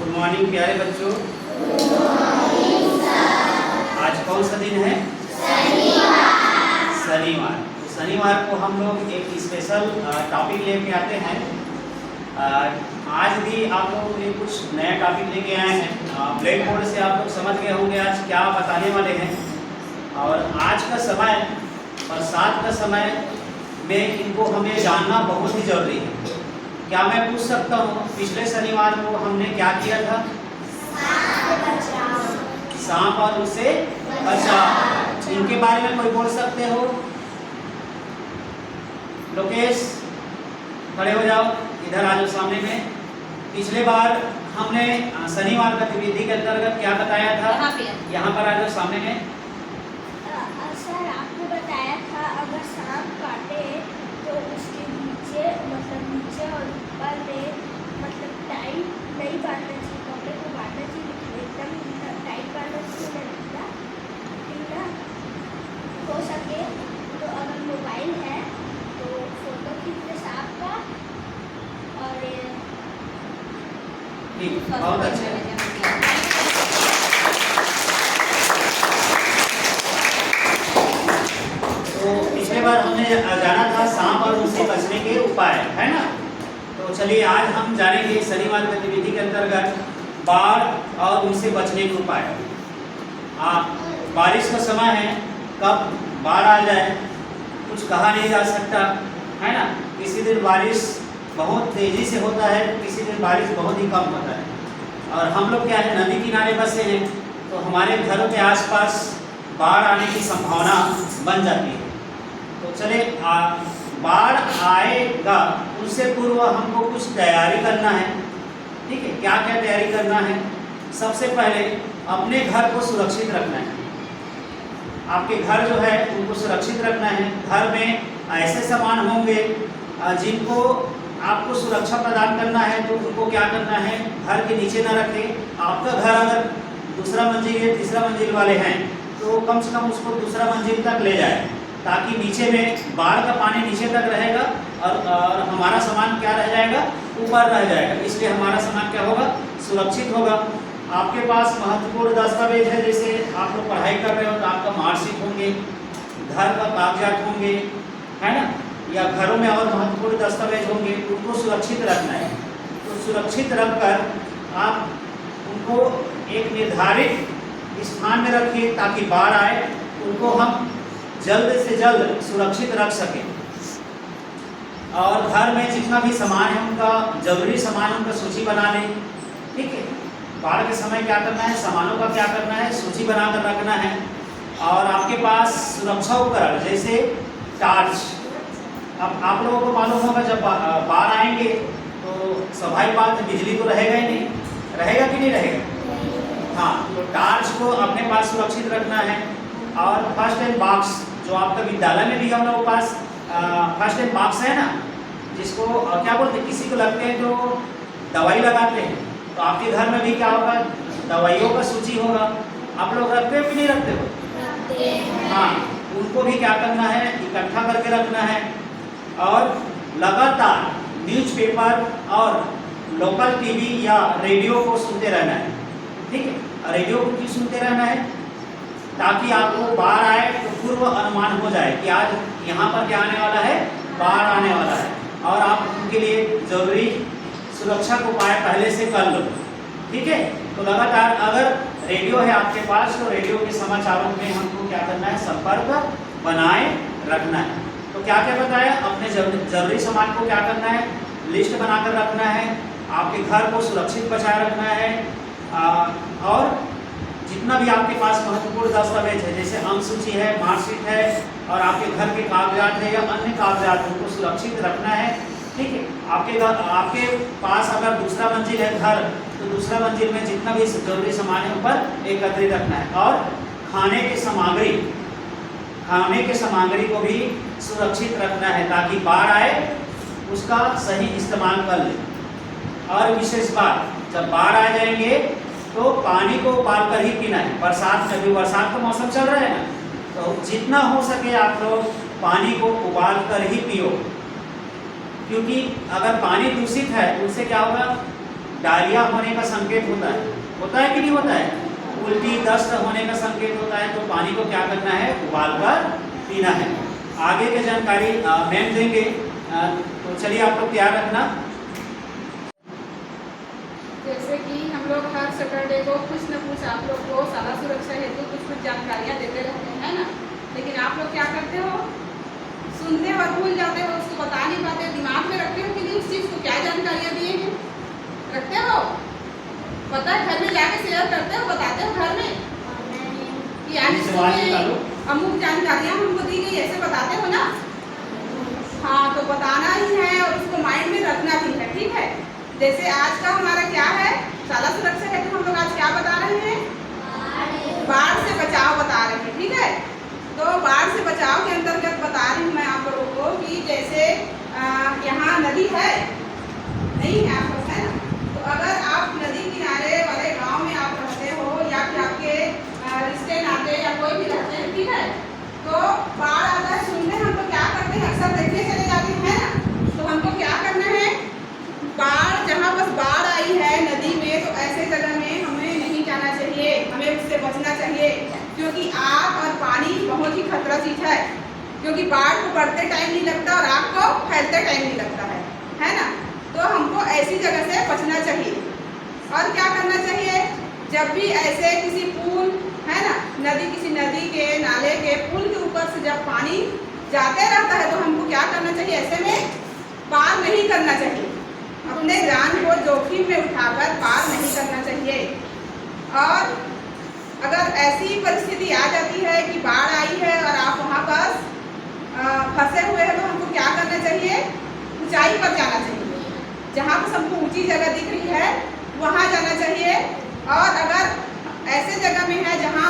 Good morning प्यारे बच्चों। आज कौन सा दिन है? शनिवार। तो शनिवार को हम लोग एक स्पेशल टॉपिक लेके आते हैं। आज भी आप लोग ने कुछ नया टॉपिक लेके आए हैं। ब्लैक बोर्ड से आप लोग समझ गए होंगे आज क्या बताने वाले हैं। और आज का समय, बरसात का समय में इनको हमें जानना बहुत ही जरूरी है। क्या मैं पूछ सकता हूँ, पिछले शनिवार को हमने क्या किया था? सांप और उससे बचाव। इनके बारे में कोई बोल सकते हो? लोकेश खड़े हो जाओ, इधर आ जाओ सामने में। पिछले बार हमने शनिवार गतिविधि के अंतर्गत क्या बताया था? यहाँ पर आ जाओ सामने में। सर आपने बताया था अगर सांप काटे तो उसके नीचे नीचे और ऊपर में टाइट नहीं बांधना चाहिए, कपड़े को बांधना चाहिए, एकदम टाइट बांधना चाहिए ना। हो सके तो अगर मोबाइल है तो फोटो खींच ले सांप का। और बहुत अच्छा। तो पिछले बार हमने जाना था सांप और उनसे बचने के उपाय, है ना। तो चलिए आज हम जानेंगे शनिवार गतिविधि के अंतर्गत बाढ़ और उनसे बचने के उपाय। बारिश का समय है, कब बाढ़ आ जाए कुछ कहा नहीं जा सकता, है ना। किसी दिन बारिश बहुत तेजी से होता है, किसी दिन बारिश बहुत ही कम होता है। और हम लोग क्या है, नदी किनारे बसे हैं, तो हमारे घरों के आसपास बाढ़ आने की संभावना बन जाती है। तो चले बाढ़ आएगा उससे पूर्व हमको कुछ तैयारी करना है। ठीक है, क्या क्या तैयारी करना है? सबसे पहले अपने घर को सुरक्षित रखना है। आपके घर जो है उनको सुरक्षित रखना है। घर में ऐसे सामान होंगे जिनको आपको सुरक्षा प्रदान करना है, तो उनको क्या करना है, घर के नीचे ना रखें। आपका घर अगर दूसरा मंजिल या तीसरा मंजिल वाले हैं तो कम से कम उसको दूसरा मंजिल तक ले जाए, ताकि नीचे में बाढ़ का पानी नीचे तक रहेगा और हमारा सामान क्या रह जाएगा, ऊपर रह जाएगा। इसलिए हमारा सामान क्या होगा, सुरक्षित होगा। आपके पास महत्वपूर्ण दस्तावेज है, जैसे आप लोग पढ़ाई कर रहे हो तो आपका मार्कशीट होंगे, घर का कागजात होंगे, है ना, या घरों में और महत्वपूर्ण दस्तावेज होंगे, उनको सुरक्षित रखना है। तो सुरक्षित रखकर आप उनको एक निर्धारित स्थान में रखिए, ताकि बाढ़ आए उनको हम जल्द से जल्द सुरक्षित रख सकें। और घर में जितना भी सामान है उनका, जरूरी सामान उनका सूची बना लें। ठीक है, बाढ़ के समय क्या करना है, सामानों का क्या करना है, सूची बनाकर रखना है। और आपके पास सुरक्षा उपकरण जैसे टार्च। अब आप लोगों को मालूम होगा जब बाढ़ आएंगे तो स्वाभाविक बात है, बिजली तो रहेगा ही नहीं, रहेगा कि नहीं रहेगा। हाँ, तो टार्च को अपने पास सुरक्षित रखना है। और फर्स्ट एड बॉक्स, जो आपका विद्यालय में भी हम लोगों के पास फर्स्ट एड बॉक्स है ना, जिसको क्या बोलते हैं, किसी को लगते हैं तो दवाई लगाते हैं, तो आपके घर में भी क्या होगा, दवाइयों का सूची होगा। आप लोग रखते हो कि नहीं रखते हो? हाँ, उनको भी क्या करना है, इकट्ठा करके रखना है। और लगातार न्यूज़पेपर और लोकल टीवी या रेडियो को सुनते रहना है। ठीक है, रेडियो को क्यों सुनते रहना है, ताकि आपको बाढ़ आए तो पूर्व अनुमान हो जाए कि आज यहाँ पर क्या आने वाला है, बाढ़ आने वाला है, और आप उनके लिए जरूरी सुरक्षा को उपाय पहले से कर लो। ठीक है, तो लगातार अगर रेडियो है आपके पास तो रेडियो के समाचारों में हमको क्या करना है, संपर्क बनाए रखना है। तो क्या क्या बताया, अपने जरूरी सामान को क्या करना है, लिस्ट बनाकर रखना है। आपके घर को सुरक्षित बचाए रखना है। और जितना भी आपके पास महत्वपूर्ण दस्तावेज है, जैसे अंक सूची है, मार्कशीट है, और आपके घर के कागजात है या अन्य कागजात, उनको सुरक्षित रखना है। ठीक है, आपके पास अगर दूसरा मंजिल है घर, तो दूसरा मंजिल में जितना भी जरूरी सामान है ऊपर एकत्रित रखना है। और खाने की सामग्री को भी सुरक्षित रखना है, ताकि बाढ़ आए उसका सही इस्तेमाल कर ले। और विशेष बात, जब बाढ़ आ जाएंगे तो पानी को उबाल कर ही पीना है। बरसात का मौसम चल रहा है ना, तो जितना हो सके आप लोग पानी को उबाल कर ही पियो, क्योंकि अगर पानी दूषित है तो उससे क्या होगा, डायरिया होने का संकेत होता है कि नहीं होता है? उल्टी दस्त होने का संकेत होता है। तो पानी को क्या करना है? उबाल कर पीना है। आगे की जानकारी मैम देंगे, तो चलिए आप लोग तैयार रखना। जैसे कि हम लोग हर सैटरडे को कुछ न कुछ आप लोग को शाला सुरक्षा हेतु कुछ जानकारियाँ देते रहते हैं ना, लेकिन आप लोग क्या करते हो? सुनते हो और भूल जाते हो, उसको बता नहीं पाते। दिमाग में रखते हो कि नहीं उस चीज़ को क्या जानकारियाँ दिए हैं? रखते हो? पता है, घर में जाके शेयर करते हो, बताते हो घर में कि आज इसमें अमुक जानकारियाँ हमको दी गई, ऐसे बताते हो ना? हाँ, तो बताना ही है और उसको माइंड में रखना भी है, ठीक है। जैसे आज का हमारा क्या है, शाला सुरक्षा है, तो हम लोग आज क्या बता रहे हैं? बाढ़ से बचाव बता रहे हैं, ठीक है। तो बाढ़ से बचाव के अंतर्गत बता रही हूँ मैं आप लोगों को कि जैसे यहाँ नदी है, नहीं है आप लोग, है ना? तो अगर आप नदी किनारे वाले गांव में आप रहते हो या फिर आपके रिश्ते नाते या कोई भी रहते हैं, ठीक है, तो बाढ़ आता है, सुनने हम तो क्या करते हैं, अक्सर देखने चले जाते हैं ना। तो हमको क्या करना है? बाढ़, जहाँ बस बाढ़ आई है नदी में, तो ऐसे जगह में हमें नहीं जाना चाहिए, हमें उससे बचना चाहिए, क्योंकि आग और पानी बहुत ही खतरा चीज है। क्योंकि बाढ़ को बढ़ते टाइम नहीं लगता और आग को फैलते टाइम नहीं लगता है ना। तो हमको ऐसी जगह से बचना चाहिए। और क्या करना चाहिए? जब भी ऐसे किसी पुल, है ना, किसी नदी के, नाले के पुल के ऊपर से जब पानी जाते रहता है, तो हमको क्या करना चाहिए? ऐसे में पार नहीं करना चाहिए, अपने जान को जोखिम में उठाकर पार नहीं करना चाहिए। और अगर ऐसी परिस्थिति आ जाती है कि बाढ़ आई है और आप वहाँ पर फंसे हुए हैं, तो हमको क्या करना चाहिए? ऊंचाई पर जाना चाहिए, जहाँ पर हमको ऊंची जगह दिख रही है वहाँ जाना चाहिए। और अगर ऐसे जगह में है जहाँ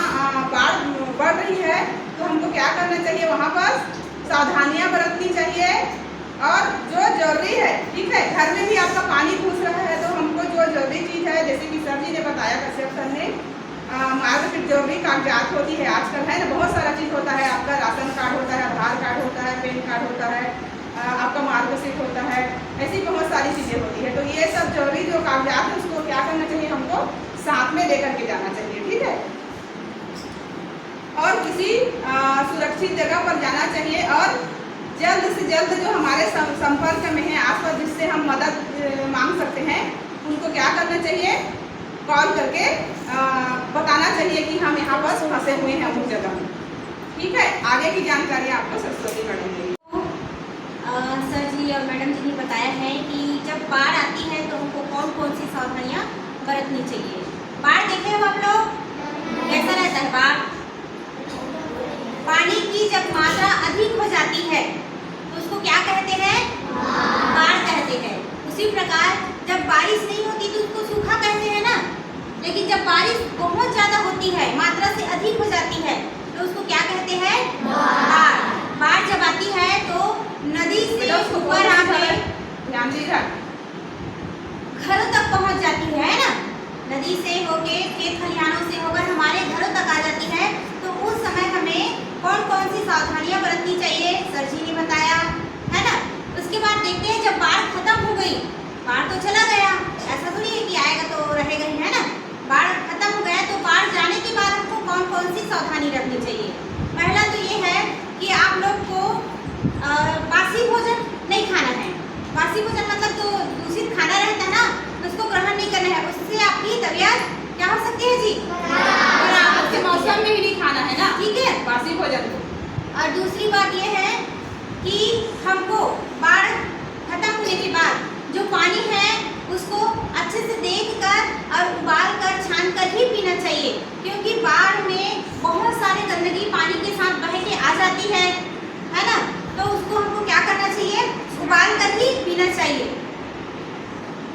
बाढ़ बढ़ रही है, तो हमको क्या करना चाहिए? वहाँ पर सावधानियाँ बरतनी चाहिए। और जो जरूरी है, ठीक है, घर में भी आपका पानी घुस रहा है, तो हमको जो जरूरी चीज़ है, जैसे कि सर जी ने बताया, कश्यप सर ने, मार्कशीट जरूरी कागजात होती है आजकल, है ना, बहुत सारा चीज़ होता है। आपका राशन कार्ड होता है, आधार कार्ड होता है, पैन कार्ड होता है, आपका मार्कशीट होता है, ऐसी बहुत सारी चीज़ें होती है। तो ये सब जरूरी जो कागजात है, उसको क्या करना चाहिए? हमको साथ में लेकर के जाना चाहिए, ठीक है। और किसी सुरक्षित जगह पर जाना चाहिए। और जल्द से जल्द जो हमारे संपर्क में है आसपास, जिससे हम मदद मांग सकते हैं, उनको क्या करना चाहिए? कॉल करके बताना चाहिए कि हम यहाँ पर फंसे हुए हैं उस जगह में, ठीक है। आगे की जानकारी आपको सरस्वती मैडम देंगी। सर जी और मैडम जी ने बताया है कि जब बाढ़ आती है तो हमको कौन कौन सी सावधानियाँ बरतनी चाहिए। बाढ़ देखे हो आप लोग, कैसा रहता है बाढ़? पानी की जब मात्रा अधिक हो जाती है तो उसको क्या कहते हैं? बाढ़ कहते हैं। उसी प्रकार जब बारिश नहीं होती तो उसको सूखा कहते हैं ना, लेकिन जब बारिश बहुत ज़्यादा होती है, मात्रा से अधिक हो जाती है, तो उसको क्या कहते हैं? बाढ़। बाढ़ जब आती है तो नदी से ऊपर आके घरों तक पहुंच जाती है ना, नदी से होके खेत खलिहानों से होकर हमारे घरों तक आ जाती है। तो उस समय हमें कौन कौन सी सावधानियां बरतनी चाहिए, सर जी ने बताया, है ना। उसके बाद देखते हैं जब बाढ़ खत्म हो गई, बाढ़ तो चला गया, ऐसा तो नहीं है कि आएगा तो रहेगा ही, है ना। बाढ़ खत्म हो गया तो बाढ़ जाने के बाद हमको कौन कौन सी सावधानी रखनी चाहिए? पहला तो ये है कि आप लोग को बासी भोजन नहीं खाना है। बासी भोजन मतलब तो दूषित खाना रहता है ना, उसको ग्रहण नहीं करना है, उससे आपकी तबीयत क्या हो सकती है जी? खराब के मौसम में ही नहीं खाना है ना, ठीक है, बासी भोजन। और दूसरी बात ये है कि हमको बाढ़ खत्म होने के बाद जो पानी है उसको अच्छे से देखकर और उबाल कर छान कर ही पीना चाहिए, क्योंकि बाढ़ में बहुत सारी गंदगी पानी के साथ बह के आ जाती है ना। तो उसको हमको क्या करना चाहिए? उबाल कर ही पीना चाहिए।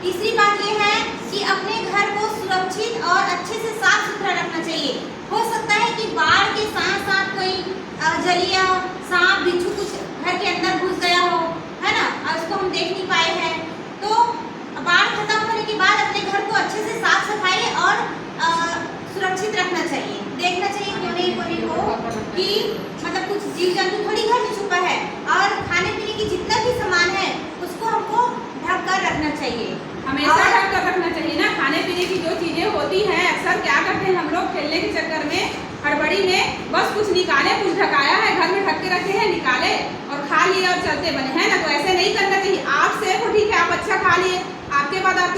तीसरी बात ये है कि अपने घर को सुरक्षित और अच्छे से साफ सुथरा रखना चाहिए। हो सकता है कि बाढ़ के साथ साथ कोई जलिया, सांप, बिच्छू कुछ घर के अंदर घुस गया हो, है ना, और उसको हम देख नहीं पाए हैं। तो बाढ़ खत्म होने के बाद अपने घर को अच्छे से साफ सफाई और सुरक्षित रखना चाहिए। देखना चाहिए कोने कोने को कि मतलब कुछ जीव जंतु थोड़ी घर में छुपा है, और खाने पीने की जितना भी सामान है उसको हमको ढक कर रखना चाहिए, हमेशा ढक कर रखना चाहिए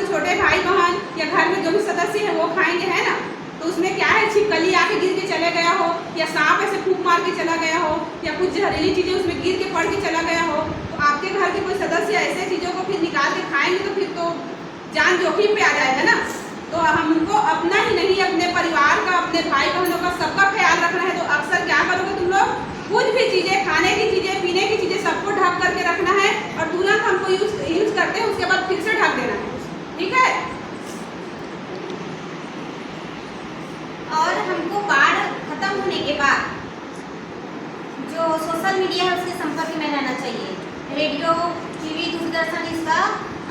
तो छोटे भाई बहन या घर में जो भी सदस्य है वो खाएंगे, है ना। तो उसमें क्या है, छिपकली आके गिर के चले गया हो, या सांप ऐसे फूंक मार के चला गया हो, या कुछ जहरीली चीज़ें उसमें गिर के पड़ के चला गया हो, तो आपके घर के कोई सदस्य ऐसे चीज़ों को फिर निकाल के खाएंगे तो फिर तो जान जोखिम पे आ जाएगा ना। तो हमको अपना ही नहीं, अपने परिवार का, अपने भाई बहनों का, सबका ख्याल रखना है। तो अक्सर क्या करोगे तुम लोग, कुछ भी चीज़ें, खाने की चीज़ें, पीने की चीज़ें, सबको ढक करके रखना है और तुरंत हमको यूज़ करते हैं उसके बाद फिर से ढक देना है, ठीक है। और हमको बाढ़ खत्म होने के बाद जो सोशल मीडिया है उसके संपर्क में रहना चाहिए। रेडियो, टीवी, दूरदर्शन, इसका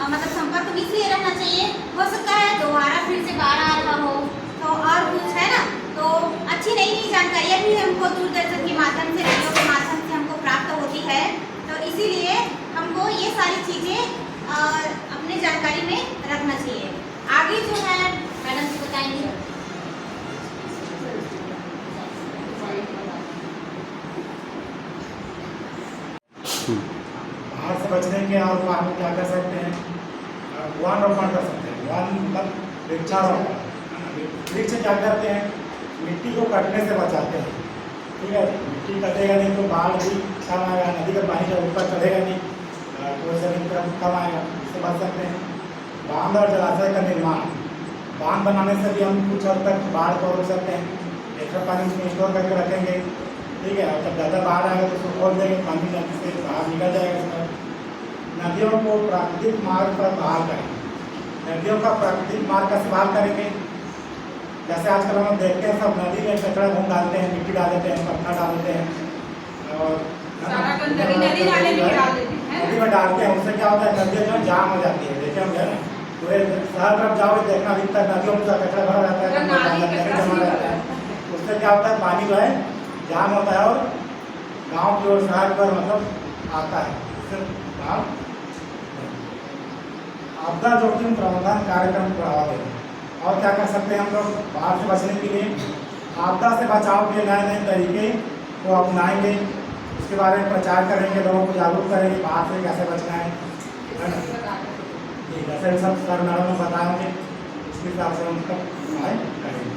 मतलब संपर्क में इसलिए रहना चाहिए, हो सकता है दोबारा फिर से बाढ़ आ रहा हो तो और कुछ, है ना। तो अच्छी नई नई जानकारियाँ भी हमको दूरदर्शन के माध्यम से, रेडियो के माध्यम से हमको प्राप्त होती है। तो इसीलिए हमको ये सारी चीज़ें अपने जानकारी में रखना चाहिए। आगे जो है मैडम जी बताएंगे। बाढ़ से बचने के और हम क्या कर सकते हैं, वृक्षारोपण कर सकते हैं। वन मतलब वृक्षारोपण, वृक्ष क्या करते हैं, मिट्टी को कटने से बचाते हैं, ठीक है। मिट्टी कटेगा नहीं तो बाढ़ भी कम आएगा, नदी का पानी जब ऊपर चढ़ेगा नहीं तो जमीन पर कम आएगा, इससे बच सकते हैं। बांध और जलाशय का निर्माण, बांध बनाने से भी हम कुछ हद तक बाढ़ को रोक सकते हैं। एक्स्ट्रा पानी उसमें स्टोर करके रखेंगे, ठीक है। और जब ज़्यादा बाढ़ आएगा तो उसको खोल देंगे, पानी नदी से बाहर निकल जाएगा इसमें। नदियों को प्राकृतिक मार्ग पर बहाल करें, नदियों का प्राकृतिक मार्ग का इस्तेमाल करेंगे। जैसे आजकल हम देखते हैं सब नदी में कचरा घूम डालते हैं, मिट्टी डाल देते हैं, पत्थर डाल देते हैं और सारा गंदगी नदी नाले में डाल देते हैं, नदी में डालते हैं। उससे क्या होता है, नदियाँ जो जाम हो जाती है। देखे हम ना, पूरे शहर तरफ जाओ देखना अधिकतर नदियों में कचरा भरा रहता है, गंदगी जमा रहता है। उससे क्या होता है, पानी जो है जाम होता है और गांव की ओर, शहर पर मतलब आता है। इससे आपदा जोखिम प्रबंधन कार्यक्रम को बढ़ावा देना। और क्या कर सकते हैं हम लोग बाढ़ से बचने के लिए, आपदा से बचाव के नए नए तरीके को अपनाएंगे, उसके बारे में प्रचार करेंगे, लोगों को जागरूक करेंगे बाढ़ से कैसे बचना है ना। ठीक है, जैसे सब सर मैडम बताएंगे उसके हिसाब से हम सब करेंगे।